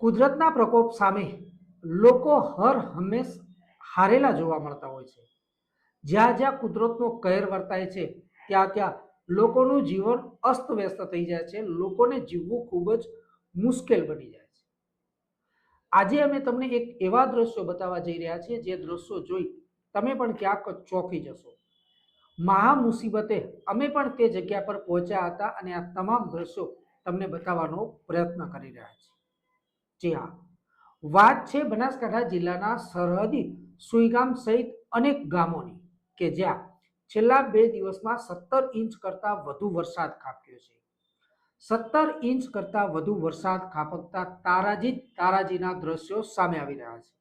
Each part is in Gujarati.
કુદરતના પ્રકોપ સામે લોકો હર હંમેશ હારેલા જોવા મળતા હોય છે. જ્યાં જ્યાં કુદરતનો કહેર વર્તાય છે ત્યાં ત્યાં લોકોનું જીવન અસ્તવ્યસ્ત થઈ જાય છે. લોકોને જીવવું ખૂબ જ મુશ્કેલ બની જાય છે. આજે અમે તમને એક એવા દ્રશ્યો બતાવવા જઈ રહ્યા છીએ જે દ્રશ્યો જોઈ તમે પણ ક્યાંક ચોંકી જશો. મહા મુસીબતે અમે પણ તે જગ્યા પર પહોંચ્યા હતા અને આ તમામ દ્રશ્યો તમને બતાવવાનો પ્રયત્ન કરી રહ્યા છીએ. જી હા, વાત છે બનાસકાંઠા જિલ્લાના સરહદી સુઈગામ સહિત અનેક ગામોની કે જ્યાં છેલ્લા 2 દિવસમાં 17 ઇંચ કરતા વધુ વરસાદ ખાબક્યો છે. 17 ઇંચ કરતા વધુ વરસાદ ખાબકતા તારાજીના દ્રશ્યો સામે આવી રહ્યા છે.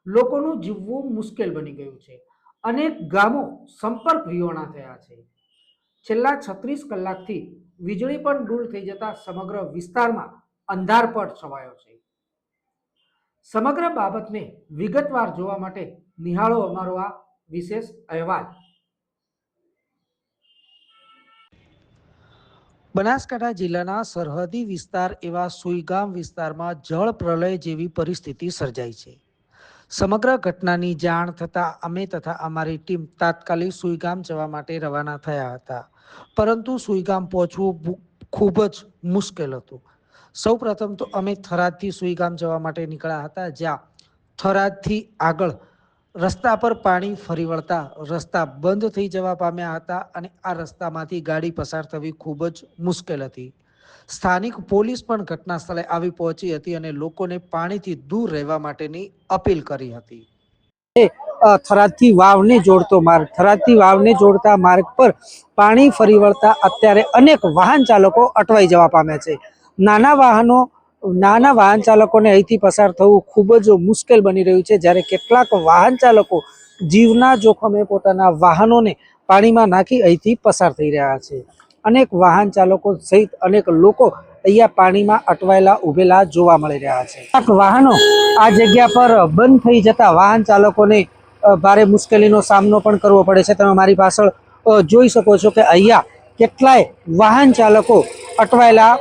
લોકોનું જીવવું મુશ્કેલ બની ગયું છે. અનેક ગામો સંપર્ક વિહોણા થયા છે. છેલ્લા 36 કલાકથી વીજળી પણ ડૂલ થઈ જતા સમગ્ર વિસ્તારમાં અંધારપટ છવાયો છે. સમગ્ર બાબતને વિગતવાર જોવા માટે નિહાળો અમારો આ વિશેષ અહેવાલ. બનાસકાંઠા જિલ્લાના સરહદી વિસ્તાર એવા સુઈગામ વિસ્તારમાં જળ પ્રલય જેવી પરિસ્થિતિ સર્જાઈ છે. સમગ્ર ઘટનાની જાણ થતાં અમે તથા અમારી ટીમ તાત્કાલિક સુઈગામ જવા માટે રવાના થયા હતા. પરંતુ સુઈગામ પહોંચવું ખૂબ જ મુશ્કેલ હતું. સૌપ્રથમ તો અમે થરાદથી સુઈગામ જવા માટે નીકળ્યા હતા, જ્યાં થરાદથી આગળ રસ્તા પર પાણી ફરી વળતા રસ્તા બંધ થઈ જવા પામ્યા હતા અને આ રસ્તામાંથી ગાડી પસાર થવી ખૂબ જ મુશ્કેલ હતી. સ્થાનિક પોલીસ પણ ઘટના સ્થળે આવી પહોંચી હતી અને લોકોને પાણીથી દૂર રહેવા માટેની અપીલ કરી હતી. થરાદથી વાવને જોડતો માર્ગ, થરાદથી વાવને જોડતા માર્ગ પર પાણી ફરી વળતા અત્યારે અનેક વાહન ચાલકો અટવાઈ જવા પામ્યા છે. નાના વાહન ચાલકોને અહીંથી પસાર થવું ખૂબ જ મુશ્કેલ બની રહ્યું છે, જ્યારે કેટલાક વાહન ચાલકો જીવના જોખમે પોતાના વાહનોને પાણીમાં નાખી અહીંથી પસાર થઈ રહ્યા છે. અનેક વાહન ચાલકો સહિત અનેક લોકો અહીંયા પાણીમાં અટવાયેલા ઉભેલા જોવા મળી રહ્યા છે. કેટલાક વાહનો આ જગ્યા પર બંધ થઈ જતા વાહન ચાલકોને ભારે મુશ્કેલીનો સામનો પણ કરવો પડે છે. તમે મારી પાછળ જોઈ શકો છો કે અહીંયા કેટલાય વાહન ચાલકો અટવાયેલા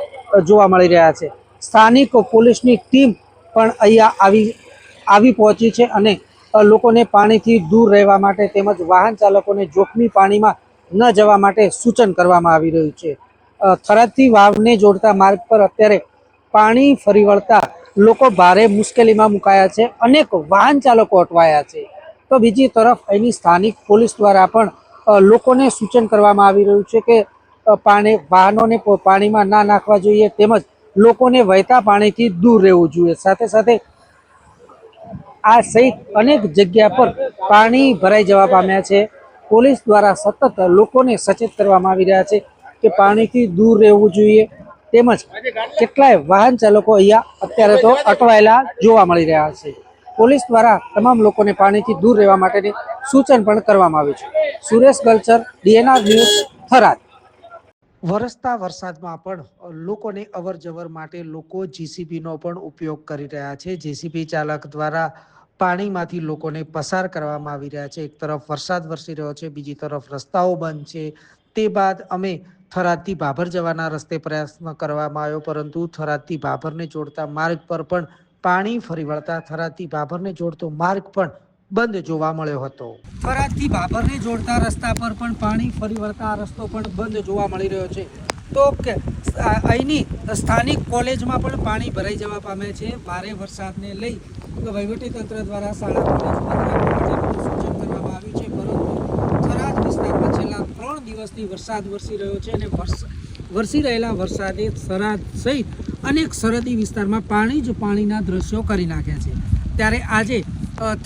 જોવા મળી રહ્યા છે. સ્થાનિક પોલીસની ટીમ પણ અહીંયા આવી પહોંચી છે અને લોકોને પાણીથી દૂર રહેવા માટે તેમજ વાહન ચાલકોને જોખમી પાણીમાં ન જવા માટે સૂચન કરવામાં આવી રહ્યું છે. થરાદથી વાવને જોડતા માર્ગ પર અત્યારે પાણી ફરી વળતા લોકો ભારે મુશ્કેલીમાં મુકાયા છે. અનેક વાહન ચાલકો અટવાયા છે. તો બીજી તરફ અહીંની સ્થાનિક પોલીસ દ્વારા પણ લોકોને સૂચન કરવામાં આવી રહ્યું છે કે વાહનોને પાણીમાં ના નાખવા જોઈએ, તેમજ લોકોને વહેતા પાણીથી દૂર રહેવું જોઈએ. સાથે સાથે આ સહિત અનેક જગ્યા પર પાણી ભરાઈ જવા પામ્યા છે. પોલીસ દ્વારા સતત લોકોને સચેત કરવામાં આવી રહ્યા છે કે પાણીથી દૂર રહેવું જોઈએ, તેમજ કેટલાય વાહન ચાલકો અહીંયા અત્યારે તો અટવાયેલા જોવા મળી રહ્યા છે. પોલીસ દ્વારા તમામ લોકોને પાણીથી દૂર રહેવા માટેની સૂચન પણ કરવામાં આવ્યું છે. Suresh Galchar, DNR news, Tharad. વરસતા વરસાદમાં પણ લોકોને અવર જવર માટે લોકો JCBનો પણ ઉપયોગ કરી રહ્યા છે. JCB ચાલક દ્વારા પાણીમાંથી લોકોને પસાર કરવામાં આવી રહ્યા છે. એક તરફ વરસાદ વરસી રહ્યો છે, બીજી તરફ રસ્તાઓ બંધ છે. તે બાદ અમે થરાદથી ભાભર જવાના રસ્તે પ્રયત્ન કરવામાં આવ્યો, પરંતુ થરાદથી ભાભરને જોડતા માર્ગ પર પણ પાણી ફરી વળતા થરાદથી ભાભરને જોડતો માર્ગ પણ બંધ જોવા મળ્યો હતો. થરાદથી ભાભરને જોડતા રસ્તા પર પણ પાણી ફરી વળતા રસ્તો પણ બંધ જોવા મળી રહ્યો છે. તો અહીંની સ્થાનિક કોલેજમાં પણ પાણી ભરાઈ જવા પામે છે. ભારે વરસાદને લઈ વહીવટીતંત્ર દ્વારા શાળા કોલેજમાં સૂચન કરવામાં આવ્યું છે, પરંતુ થરાદ વિસ્તારમાં છેલ્લા 3 દિવસથી વરસાદ વરસી રહ્યો છે અને વરસી રહેલા વરસાદે થરાદ સહિત અનેક સરહદી વિસ્તારમાં પાણી જ પાણીના દ્રશ્યો કરી નાખ્યા છે. ત્યારે આજે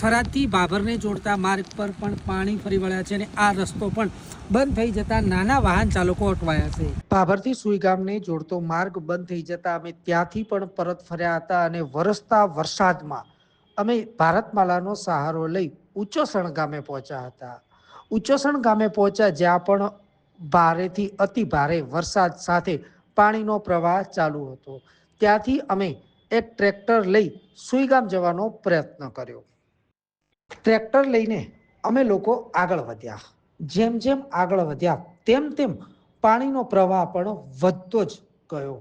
થરાદથી ભાભરને જોડતા માર્ગ પર પણ પાણી ફરી વળ્યા છે અને આ રસ્તો પણ બંધ થઈ જતા નાના વાહન ચાલકો અટવાયા છે. ભાભરથી સુઈગામને જોડતો માર્ગ બંધ થઈ જતા અમે ત્યાંથી પણ પરત ફર્યા હતા અને વરસતા વરસાદમાં અમે ભારતમાલાનો સહારો લઈ ઉચ્ચસણ ગામે પહોંચ્યા હતા. ઉચ્ચસણ ગામે પહોંચ્યા, જ્યાં પણ ભારેથી અતિ ભારે વરસાદ સાથે પાણીનો પ્રવાહ ચાલુ હતો. ત્યાંથી અમે એક ટ્રેક્ટર લઈ સુઈગામ જવાનો પ્રયત્ન કર્યો. ટ્રેક્ટર લઈને અમે લોકો આગળ વધ્યા. જેમ જેમ આગળ વધ્યા તેમ તેમ પાણીનો પ્રવાહ પણ વધતો જ ગયો.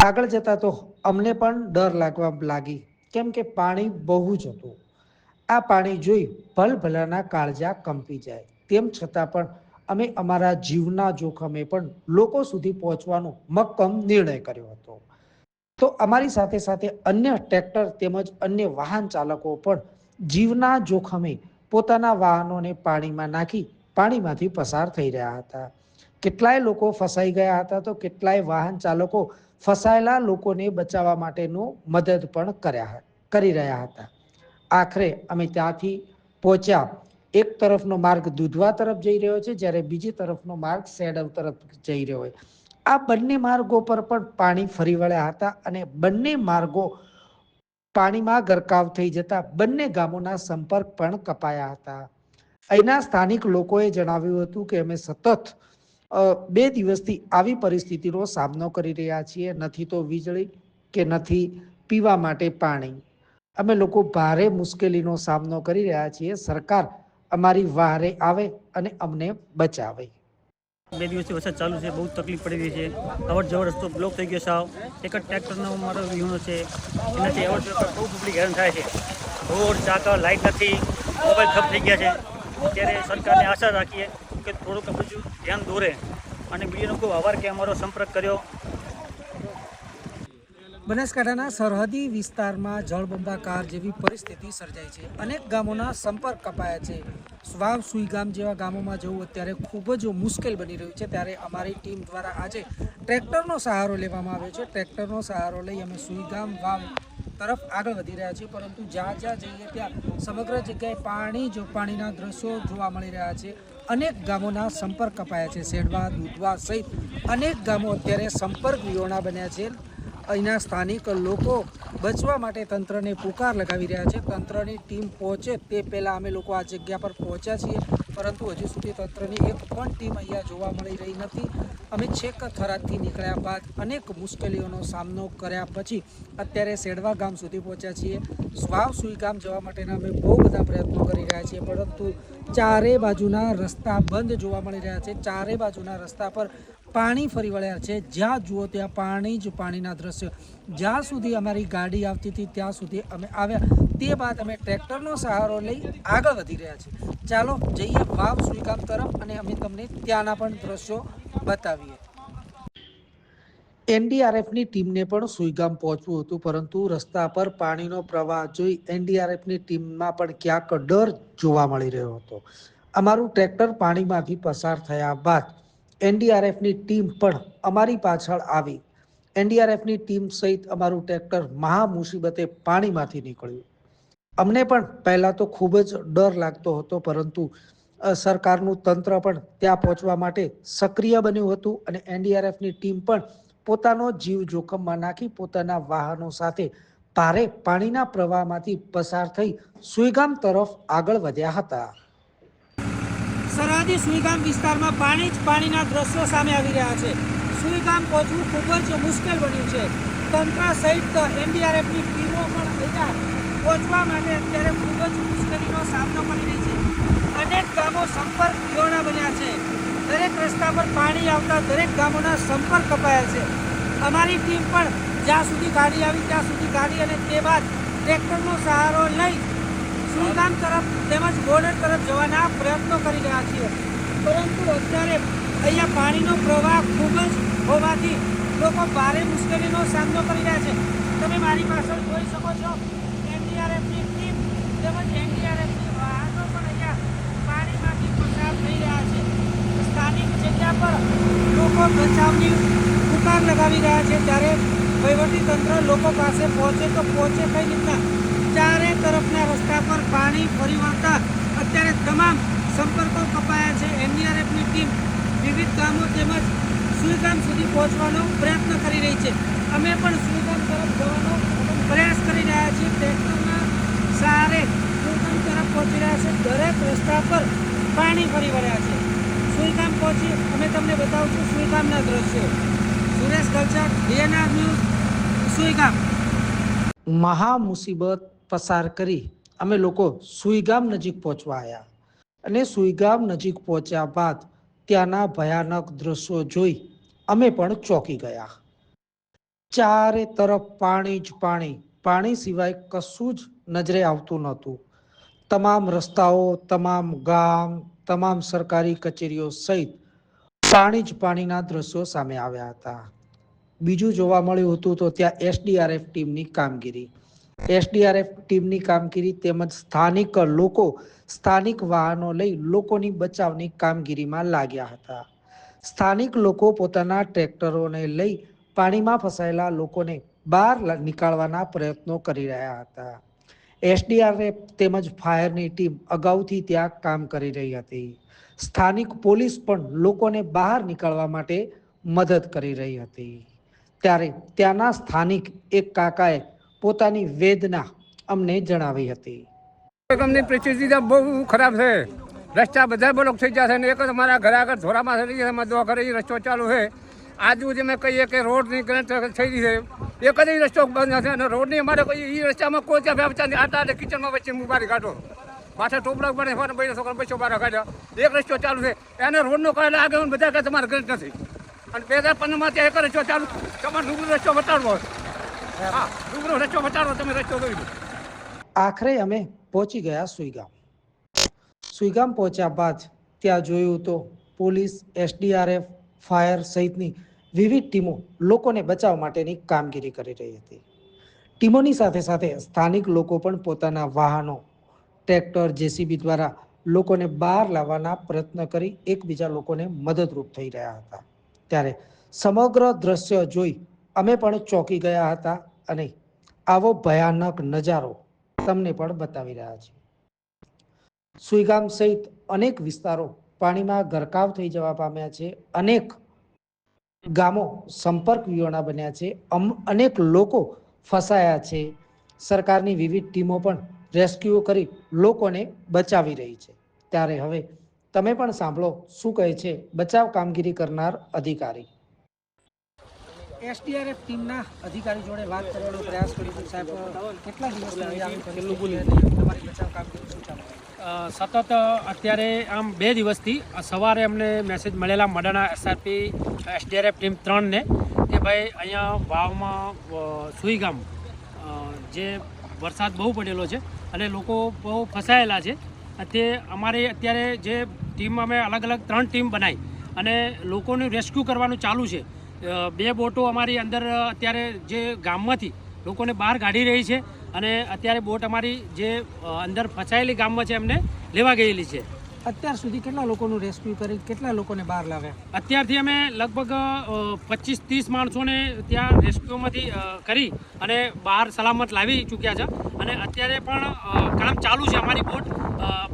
આગળ જતા તો અમને પણ ડર લાગવા લાગી, કેમ કે પાણી બહુ જ હતું. આ પાણી જોઈ ભલભલાના કાળજા કંપી જાય. તેમ છતાં પણ અમે અમારા જીવના જોખમે પણ લોકો સુધી પહોંચવાનો મક્કમ નિર્ણય કર્યો હતો. તો અમારી સાથે સાથે અન્ય ટ્રેક્ટર તેમજ અન્ય વાહન ચાલકો પણ જીવના જોખમે પોતાના વાહનોને પાણીમાં નાખી પાણીમાંથી પસાર થઈ રહ્યા હતા. કેટલાય લોકો ફસાઈ ગયા હતા, તો કેટલાય વાહન ચાલકો ફસાયેલા લોકોને બચાવવા માટેનું મદદ પણ કરી રહ્યા હતા. આખરે અમે ત્યાંથી પહોંચ્યા. એક તરફનો માર્ગ દુધવા તરફ જઈ રહ્યો છે, જ્યારે બીજી તરફનો માર્ગ સેડવ તરફ જઈ રહ્યો હોય. આ બંને માર્ગો પર પણ પાણી ફરી વળ્યા હતા અને બંને માર્ગો પાણીમાં ગરકાવ થઈ જતા બંને ગામોના સંપર્ક પણ કપાયા હતા. અહીંના સ્થાનિક લોકોએ જણાવ્યું હતું કે અમે સતત 2 દિવસથી આવી પરિસ્થિતિનો સામનો કરી રહ્યા છીએ. નથી તો વીજળી કે નથી પીવા માટે પાણી. અમે લોકો ભારે મુશ્કેલીનો સામનો કરી રહ્યા છીએ. સરકાર અમારી વહારે આવે અને અમને બચાવે. 2 દિવસથી વરસાદ ચાલુ છે, બહુ તકલીફ પડી રહી છે. અવર જવર રસ્તો બ્લોક થઈ ગયો સાવ. એક જ ટ્રેક્ટરનો મારો વિહોણો છે, એનાથી અવર જવર બહુ પબ્લિક હેરાન થાય છે. રોડ ચાકા લાઇટ નથી, મોબાઈલ ઠપ થઈ ગયા છે. ત્યારે સરકારને આશા રાખીએ કે થોડુંક બધું ધ્યાન દોરે અને બીજાનો ખૂબ આભાર કે અમારો સંપર્ક કર્યો. બનાસકાંઠાના સરહદી વિસ્તારમાં જળબંબાકાર જેવી પરિસ્થિતિ સર્જાઈ છે. અનેક ગામોના સંપર્ક કપાયા છે. વાવ સુઈગામ જેવા ગામોમાં જવું અત્યારે ખૂબ જ મુશ્કેલ બની રહ્યું છે. ત્યારે અમારી ટીમ દ્વારા આજે ટ્રેક્ટરનો સહારો લેવામાં આવ્યો છે. ટ્રેક્ટરનો સહારો લઈ અમે સુઈગામ વાવ તરફ આગળ વધી રહ્યા છીએ, પરંતુ જ્યાં જ્યાં જઈએ ત્યાં સમગ્ર જગ્યાએ પાણીના દ્રશ્યો જોવા મળી રહ્યા છે. અનેક ગામોના સંપર્ક કપાયા છે. સેડવા, દૂધવા સહિત અનેક ગામો અત્યારે સંપર્ક વિહોણા બન્યા છે. અહીંના સ્થાનિક લોકો બચવા માટે તંત્રને પુકાર લગાવી રહ્યા છે. તંત્રની ટીમ પહોંચે તે પહેલાં અમે લોકો આ જગ્યા પર પહોંચ્યા છીએ, પરંતુ હજુ સુધી તંત્રની એક પણ ટીમ અહીંયા જોવા મળી રહી નથી. અમે છેક થરાદથી નીકળ્યા બાદ અનેક મુશ્કેલીઓનો સામનો કર્યા પછી અત્યારે સેડવા ગામ સુધી પહોંચ્યા છીએ. વાવ સુઈ ગામ જવા માટેના અમે બહુ બધા પ્રયત્નો કરી રહ્યા છીએ, પરંતુ ચારે બાજુના રસ્તા બંધ જોવા મળી રહ્યા છે. ચારે બાજુના રસ્તા પર પાણી ફરી વળ્યા છે. જ્યાં જુઓ ત્યાં પાણી જ પાણીના દ્રશ્યો. જ્યાં સુધી અમારી ગાડી આવતી હતી ત્યાં સુધી અમે આવ્યા. તે બાદ અમે ટ્રેક્ટરનો સહારો લઈ આગળ વધી રહ્યા છીએ. ચાલો જઈએ વાવ સુઈગામ તરફ અને અમે તમને ત્યાંના પણ દ્રશ્યો બતાવીએ. એનડીઆરએફની ટીમને પણ સુઈગામ પહોંચવું હતું, પરંતુ રસ્તા પર પાણીનો પ્રવાહ જોઈ એનડીઆરએફની ટીમમાં પણ ક્યાંક ડર જોવા મળી રહ્યો હતો. અમારું ટ્રેક્ટર પાણીમાંથી પસાર થયા બાદ એનડીઆરએફની ટીમ પણ અમારી પાછળ આવી. એનડીઆરએફની ટીમ સહિત અમારું ટ્રેક્ટર મહા મુસીબતે પાણીમાંથી નીકળ્યું. અમને પણ પહેલાં તો ખૂબ જ ડર લાગતો હતો, પરંતુ સરકારનું તંત્ર પણ ત્યાં પહોંચવા માટે સક્રિય બન્યું હતું અને એનડીઆરએફની ટીમ પણ પોતાનો જીવ જોખમમાં નાખી પોતાના વાહનો સાથે ભારે પાણીના પ્રવાહમાંથી પસાર થઈ સુઈગામ તરફ આગળ વધ્યા હતા. સરહદી સુઈગામ વિસ્તારમાં પાણીના દ્રશ્યો સામે આવી રહ્યા છે. સુઈગામ પહોંચવું ખૂબ જ મુશ્કેલ બન્યું છે. તંત્ર સહિત એનડીઆરએફની ટીમો પણ અહીંયા પહોંચવા માટે અત્યારે ખૂબ જ મુશ્કેલીનો સામનો કરી રહી છે. અનેક ગામો સંપર્ક વિહોણા બન્યા છે. દરેક રસ્તા પર પાણી આવતા દરેક ગામોના સંપર્ક કપાયા છે. અમારી ટીમ પણ જ્યાં સુધી ગાડી આવી ત્યાં સુધી ગાડી અને તે બાદ ટ્રેક્ટરનો સહારો લઈ સુઈગામ તરફ તેમજ બોર્ડર તરફ જવાના પ્રયત્નો કરી રહ્યા છીએ, પરંતુ અત્યારે અહીંયા પાણીનો પ્રવાહ ખૂબ જ હોવાથી લોકો ભારે મુશ્કેલીનો સામનો કરી રહ્યા છે. તમે મારી પાછળ જોઈ શકો છો, એનડીઆરએફની ટીમ તેમજ એનડીઆરએફની વાહનો પણ અહીંયા પાણીમાંથી પસાર થઈ રહ્યા છે. સ્થાનિક જગ્યા પર લોકો બચાવની પુકાર લગાવી રહ્યા છે, ત્યારે વહીવટીતંત્ર લોકો પાસે પહોંચે તો પહોંચે કઈ રીતના. ચારે તરફના રસ્તા પર પાણી ફરી વળતા અત્યારે તમામ સંપર્કો કપાયા છે. એનડીઆરએફની ટીમ વિવિધ ગામો તેમજ સુઈગામ સુધી પહોંચવાનો પ્રયત્ન કરી રહી છે. અમે પણ સુઈગામ તરફ જવાનો પ્રયાસ કરી રહ્યા છીએ. ટ્રેક્ટરના સહારે સુઈગામ તરફ પહોંચી રહ્યા છે. દરેક રસ્તા પર પાણી ફરી વળ્યા છે. સુઈગામ પહોંચી અમે તમને બતાવશું સુઈગામના દ્રશ્યો. સુરેશ ગલચર, ડીએનઆર ન્યૂઝ, સુઈગામ. મહા મુસીબત પસાર કરી અમે લોકો સુઈગામ નજીક પહોંચવા આવ્યા અને સુઈગામ નજીક પહોંચ્યા બાદ ત્યાંના ભયાનક દ્રશ્યો જોઈ અમે પણ ચોંકી ગયા. ચારે તરફ પાણી જ પાણી, પાણી સિવાય કશું જ નજરે આવતું નહોતું. તમામ રસ્તાઓ, તમામ ગામ, તમામ સરકારી કચેરીઓ સહિત પાણી જ પાણીના દ્રશ્યો સામે આવ્યા હતા. બીજું જોવા મળ્યું હતું તો ત્યાં એસડીઆરએફ ટીમની કામગીરી. એસડીઆરએફ ટીમની કામગીરી તેમજ સ્થાનિક લોકો સ્થાનિક વાહનો લઈ લોકોની બચાવની કામગીરીમાં લાગ્યા હતા. સ્થાનિક લોકો પોતાના ટ્રેક્ટરોને લઈ પાણીમાં ફસાયેલા લોકોને બહાર નીકાળવાના પ્રયત્નો કરી રહ્યા હતા. એસડીઆરએફ તેમજ ફાયરની ટીમ અગાઉથી ત્યાં કામ કરી રહી હતી. સ્થાનિક પોલીસ પણ લોકોને બહાર નીકળવા માટે મદદ કરી રહી હતી. ત્યારે ત્યાંના સ્થાનિક એક કાકાએ પોતાની વેદના અમને જણાવી હતી. ગામની પરિસ્થિતિ તો બહુ ખરાબ છે. રસ્તા બધા બ્લોક થઈ ગયા છે ને એક જ અમારા ઘરે આગળ ધોરામાં થઈ ગયા છે, દવા કરે રસ્તો ચાલુ છે. આજુ અમે કહીએ કે રોડની ગ્રંથ થઈ રહી છે, એક જ રસ્તો બંધ નથી અને રોડની અમારે કોઈ એ રસ્તામાં કોઈ ત્યાં વ્યવસ્થા નહીં. આટા કિચનમાં વચ્ચે મુબારી કાઢો, માથે ટોપલા પડે ફોન બે છોકરા બસો બાર કાઢ્યા, એક રસ્તો ચાલુ છે એને રોડનો કાઢે આગળ બધા કહે તમારે ગ્રંથ નથી. અને 2015માં ત્યાં એક રસ્તો ચાલુ, તમારે રૂબરૂ રસ્તો બતાડવો. હા, રૂબરૂ રસ્તો બતાડવો, તમે રસ્તો જોઈ લો. આખરે અમે પહોંચી ગયા સુઈગામ. સુઈગામ પહોંચ્યા બાદ ત્યાં જોયું તો પોલીસ, એસડીઆરએફ, ફાયર સહિતની વિવિધ ટીમો લોકોને બચાવ માટેની કામગીરી કરી રહી હતી. ટીમોની સાથે સાથે સ્થાનિક લોકો પણ પોતાના વાહનો, ટ્રેક્ટર, જેસીબી દ્વારા લોકોને બહાર લાવવાના પ્રયત્ન કરી એકબીજા લોકોને મદદરૂપ થઈ રહ્યા હતા. ત્યારે સમગ્ર દ્રશ્ય જોઈ અમે પણ ચોંકી ગયા હતા અને આવો ભયાનક નજારો તમને પણ બતાવી રહ્યા છીએ. સુઈગામ સહિત અનેક વિસ્તારો પાણીમાં ગરકાવ થઈ જવા પામ્યા છે. અનેક ગામો સંપર્ક વિહોણા બન્યા છે. અનેક લોકો ફસાયા છે. સરકારની વિવિધ ટીમો પણ રેસ્ક્યુ કરી લોકોને બચાવી રહી છે. ત્યારે હવે તમે પણ સાંભળો શું કહે છે બચાવ કામગીરી કરનાર અધિકારી. એસડીઆરએફ ટીમના અધિકારી જોડે વાત કરવાનો પ્રયાસ કર્યો. સાહેબ, કેટલા દિવસથી તમારી બચાવ કામગીરી શું ચાલે? સતત અત્યારે આમ 2 દિવસથી સવારે અમને મેસેજ મળેલા મડાના એસઆરપી એસડીઆરએફ ટીમ 3ને કે ભાઈ અહીંયા વાવમાં સુઈગામ જે વરસાદ બહુ પડેલો છે અને લોકો બહુ ફસાયેલા છે. તે અમારે અત્યારે જે ટીમ અમે અલગ અલગ 3 ટીમ બનાવી અને લોકોનું રેસ્ક્યુ કરવાનું ચાલુ છે. 2 બોટો અમારી અંદર અત્યારે જે ગામમાંથી લોકોને બહાર કાઢી રહી છે અને અત્યારે બોટ અમારી જે અંદર ફસાયેલી ગામમાં છે એમને લેવા ગયેલી છે. અત્યાર સુધી કેટલા લોકોનું રેસ્ક્યુ કરી કેટલા લોકોને બહાર લાવ્યા? અત્યારથી અમે લગભગ 25-30 માણસોને ત્યાં રેસ્ક્યુમાંથી કરી અને બહાર સલામત લાવી ચૂક્યા છે અને અત્યારે પણ કામ ચાલુ છે. અમારી બોટ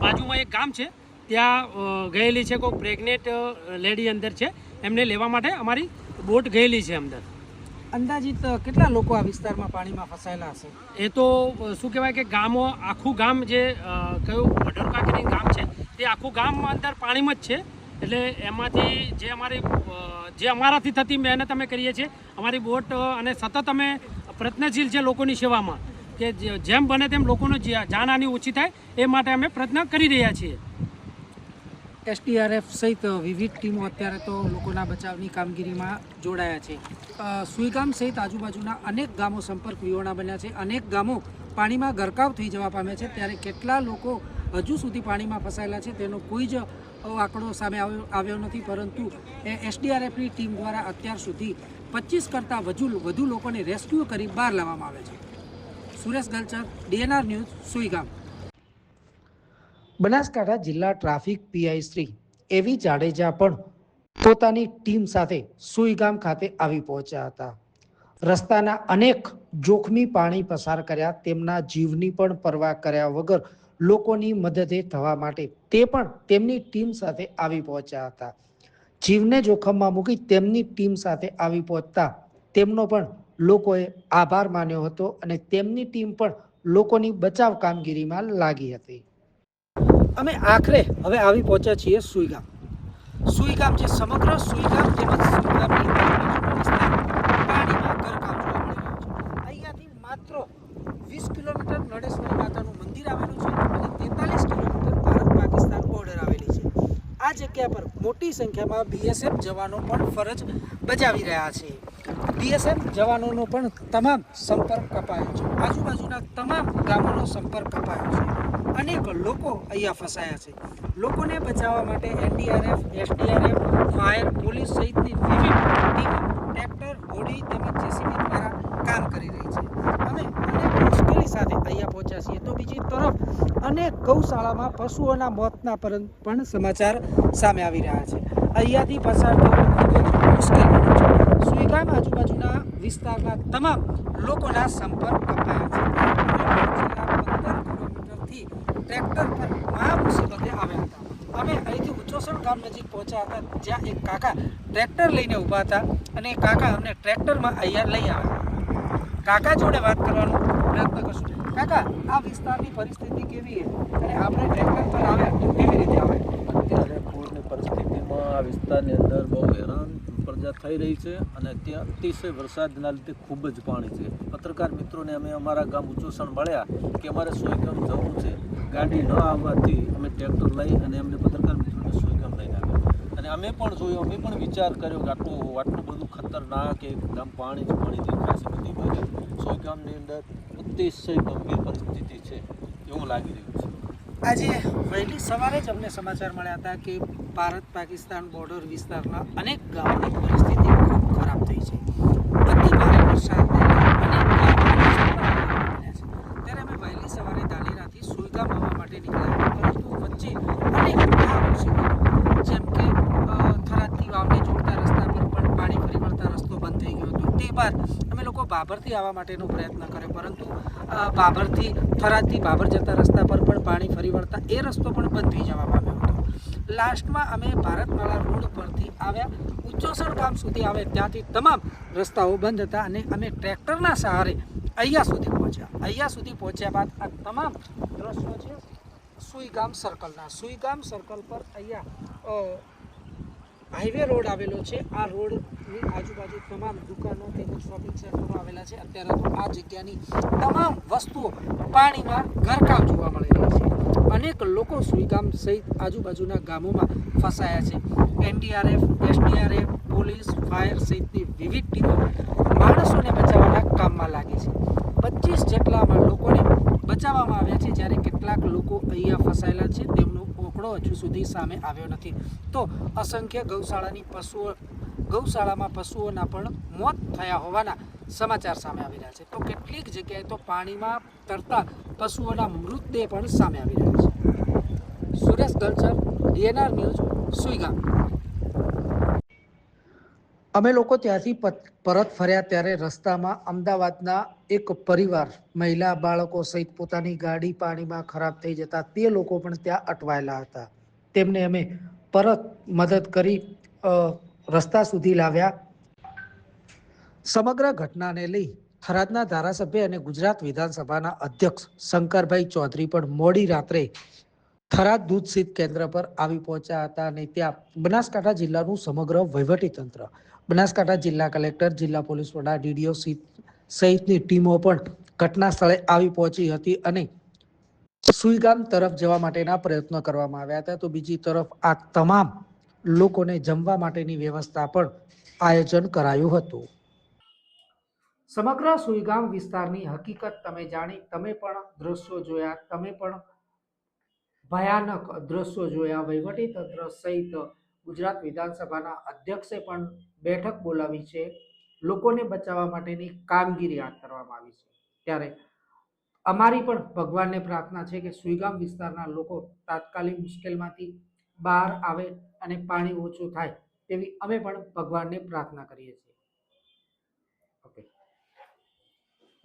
બાજુમાં એક ગામ છે ત્યાં ગયેલી છે. કોઈ પ્રેગ્નેન્ટ લેડી અંદર છે, એમને લેવા માટે અમારી બોટ ગયેલી છે અંદર. અંદાજિત કેટલા લોકો આ વિસ્તારમાં પાણીમાં ફસાયેલા હશે? એ તો શું કહેવાય કે ગામો આખું ગામ જે કયું ભડરકાકીની ગામ છે તે આખું ગામ અંદર પાણીમાં જ છે. એટલે એમાંથી જે અમારાથી થતી મહેનત અમે કરીએ છીએ, અમારી બોટ અને સતત અમે પ્રયત્નશીલ છે લોકોની સેવામાં કે જેમ બને તેમ લોકોનો જાનહાનિ ઓછી થાય એ માટે અમે પ્રયત્ન કરી રહ્યા છીએ. એસડીઆરએફ સહિત વિવિધ ટીમો અત્યારે તો લોકોના બચાવની કામગીરીમાં જોડાયા છે. સુઈગામ સહિત આજુબાજુના અનેક ગામો સંપર્ક વિહોણા બન્યા છે. અનેક ગામો પાણીમાં ગરકાવ થઈ જવા પામ્યા છે. ત્યારે કેટલા લોકો હજુ સુધી પાણીમાં ફસાયેલા છે તેનો કોઈ જ આંકડો સામે આવ્યો નથી. પરંતુ એસડીઆરએફની ટીમ દ્વારા અત્યાર સુધી 25 કરતાં વધુ લોકોને રેસ્ક્યુ કરી બહાર લાવવામાં આવે છે. Suresh Galchar, DNR news, Suigam. બનાસકાંઠા જિલ્લા ટ્રાફિક પીઆઈ શ્રી એવી જાડેજા પણ પોતાની ટીમ સાથે સુઈગામ ખાતે આવી પહોંચ્યા હતા. રસ્તાના અનેક જોખમી પાણી પસાર કર્યા. તેમના જીવની પણ પરવા કર્યા વગર લોકોની મદદે થવા માટે તે પણ તેમની ટીમ સાથે આવી પહોંચ્યા હતા. જીવને જોખમમાં મૂકી તેમની ટીમ સાથે આવી પહોંચતા તેમનો પણ લોકોએ આભાર માન્યો હતો અને તેમની ટીમ પણ લોકોની બચાવ કામગીરીમાં લાગી હતી. અમે આખરે હવે આવી પહોંચ્યા છીએ સુઈગામ. સુઈગામ જે સમગ્ર સુઈગામ તેમજ સુઈગામની પાણીમાં ગરકાવ જોવા મળી રહ્યો છે. અહીંયાથી માત્ર 20 કિલોમીટર નળેશ્વરી માતાનું મંદિર આવેલું છે અને 43 કિલોમીટર ભારત-પાકિસ્તાન બોર્ડર આવેલી છે. આ જગ્યા પર મોટી સંખ્યામાં BSF જવાનો પણ ફરજ બજાવી રહ્યા છે. બીએસએફ જવાનોનો પણ તમામ સંપર્ક કપાયો છે. આજુબાજુના તમામ ગામોનો સંપર્ક કપાયો છે. અનેક લોકો અહીંયા ફસાયા છે. લોકોને બચાવવા માટે એનડીઆરએફ, એસડીઆરએફ, ફાયર, પોલીસ સહિતની વિવિધ ટીમો ટ્રેક્ટર, હોડી તેમજ જેસીબી દ્વારા કામ કરી રહી છે. અમે અનેક મુશ્કેલી સાથે અહીંયા પહોંચ્યા છીએ. તો બીજી તરફ અનેક ગૌશાળામાં પશુઓના મોતના પણ સમાચાર સામે આવી રહ્યા છે. અહીંયાથી પસાર થવું ખૂબ જ મુશ્કેલ બન્યું છે. સુઈગામ આજુબાજુના વિસ્તારના તમામ લોકોના સંપર્ક કપાયા છે. છેલ્લા 15 કિલોમીટરથી ટ્રેક્ટર પર મહા મુસીબતે આવ્યા હતા. અમે અહીંથી ઉચ્ચોસણ ગામ નજીક પહોંચ્યા હતા, જ્યાં એક કાકા ટ્રેક્ટર લઈને ઊભા હતા અને એ કાકા અમને ટ્રેક્ટરમાં અહીંયા લઈ આવ્યા. કાકા જોડે વાત કરવાનો પ્રયત્ન કરશું. કાકા, આ વિસ્તારની પરિસ્થિતિ કેવી છે અને આપણે ટ્રેક્ટર પર આવ્યા તો કેવી રીતે આવે? અત્યારે પૂરની પરિસ્થિતિમાં આ વિસ્તારની અંદર બહુ હેરાન પ્રજા થઈ રહી છે અને ત્યાં અતિશય વરસાદના લીધે ખૂબ જ પાણી છે. પત્રકાર મિત્રોને અમે અમારા ગામ ઉચ્ચોસણ મળ્યા કે અમારે સોયગામ જવું છે. ગાડી ન આવવાથી અમે ટ્રેક્ટર લઈ અને અમને પત્રકાર મિત્રોને સોયગામ લઈને આવ્યા અને અમે પણ જોયું, અમે પણ વિચાર કર્યો કે આટલું બધું ખતરનાક એક ગામ પાણી દેખાય છે બધી બાજુ. સોયગામની અંદર અતિશય ગંભીર પરિસ્થિતિ છે એવું લાગી રહ્યું છે. આજે વહેલી સવારે જ અમને સમાચાર મળ્યા હતા કે ભારત પાકિસ્તાન બોર્ડર વિસ્તારના અનેક ગામોની પરિસ્થિતિ ખૂબ ખરાબ થઈ છે. અતિ ભારે વરસાદને અનેક ગામોને ત્યારે અમે વહેલી સવારે ધાનેરાથી સુઈગામ આવવા માટે નીકળ્યા હતા, પરંતુ વચ્ચે અનેક મુસીબતો જેમ કે થરાદથી વાવને જોડતા રસ્તા પર પણ પાણી ફરી વળતા રસ્તો બંધ થઈ ગયો હતો. તે બાદ અમે લોકો બાબરથી આવવા માટેનો પ્રયત્ન કર્યો, પરંતુ બાબરથી થરાદથી બાબર જતા રસ્તા પર પણ પાણી ફરી વળતા એ રસ્તો પણ બંધ થઈ જવા પામ્યો હતો. લાસ્ટમાં અમે ભારતમાળા રોડ પરથી આવ્યા, ઉચ્ચોસણ ગામ સુધી આવે ત્યાંથી તમામ રસ્તાઓ બંધ હતા અને અમે ટ્રેક્ટરના સહારે અહીંયા સુધી પહોંચ્યા. અહીંયા સુધી પહોંચ્યા બાદ આ તમામ દ્રશ્યો છે સુઈગામ સર્કલના. સુઈગામ સર્કલ પર અહીંયા હાઈવે રોડ આવેલો છે. આ રોડની આજુબાજુ તમામ દુકાનો તેમજ શોપિંગ સેન્ટરો આવેલા છે. અત્યારે તો આ જગ્યાની તમામ વસ્તુઓ પાણીમાં ગરકાવ જોવા મળી રહી છે. અનેક લોકો સુઈગામ સહિત આજુબાજુના ગામોમાં ફસાયા છે. એનડીઆરએફ, એસડીઆરએફ, પોલીસ, ફાયર સહિતની વિવિધ ટીમો માણસોને બચાવવાના કામમાં લાગી છે. 25 જેટલા લોકોને બચાવવામાં આવ્યા છે, જ્યારે કેટલાક લોકો અહીંયા ફસાયેલા છે તેમનો ઓકળો હજુ સુધી સામે આવ્યો નથી. તો અસંખ્ય ગૌશાળામાં પશુઓના પણ મોત થયા હોવાના સમાચાર સામે આવી રહ્યા છે. તો કેટલીક જગ્યાએ તો પાણીમાં તરતા પશુઓના મૃતદેહ પણ સામે આવી રહ્યા છે. Suresh Galchar, DNR news, Suigam. અમે લોકો ત્યાંથી પરત ફર્યા ત્યારે રસ્તામાં અમદાવાદના એક પરિવાર, મહિલા, બાળકો સહિત પોતાની ગાડી પાણીમાં ખરાબ થઈ જતા તે લોકો પણ ત્યાં અટવાયેલા હતા. તેમને અમે પરત મદદ કરી રસ્તા સુધી લાવ્યા. સમગ્ર ઘટનાને લઈ થરાદના ધારાસભ્ય અને ગુજરાત વિધાનસભાના અધ્યક્ષ શંકરભાઈ ચૌધરી પણ મોડી રાત્રે થરાદ દૂધ શીત કેન્દ્ર પર આવી પહોંચ્યા હતા અને ત્યાં બનાસકાંઠા જિલ્લાનું સમગ્ર વહીવટીતંત્ર, બનાસકાંઠા જિલ્લા કલેક્ટર, જિલ્લા પોલીસ વડા, DDO સહિતની ટીમો પણ ઘટના સ્થળે આવી પહોંચી હતી અને સુઈગામ તરફ જવા માટેના પ્રયત્નો કરવામાં આવ્યા હતા. તો બીજી તરફ આ તમામ લોકોને જમવા માટેની વ્યવસ્થા પણ આયોજન કરાયું હતું. સમગ્ર સુઈગામ વિસ્તારની હકીકત તમે જાણી, તમે પણ દ્રશ્યો જોયા, તમે પણ ભયાનક દ્રશ્યો જોયા. વહીવટીતંત્ર સહિત ગુજરાત વિધાનસભાના અધ્યક્ષે પણ બેઠક બોલાવી છે. લોકોને બચાવવા માટેની કામગીરી હાથ ધરવામાં આવી છે. ત્યારે અમારી પણ ભગવાનને પ્રાર્થના છે કે સુઈગામ વિસ્તારના લોકો તાત્કાલિક મુશ્કેલમાંથી બહાર આવે અને પાણી ઓછું થાય તેવી અમે પણ ભગવાનને પ્રાર્થના કરીએ છીએ. ઓકે.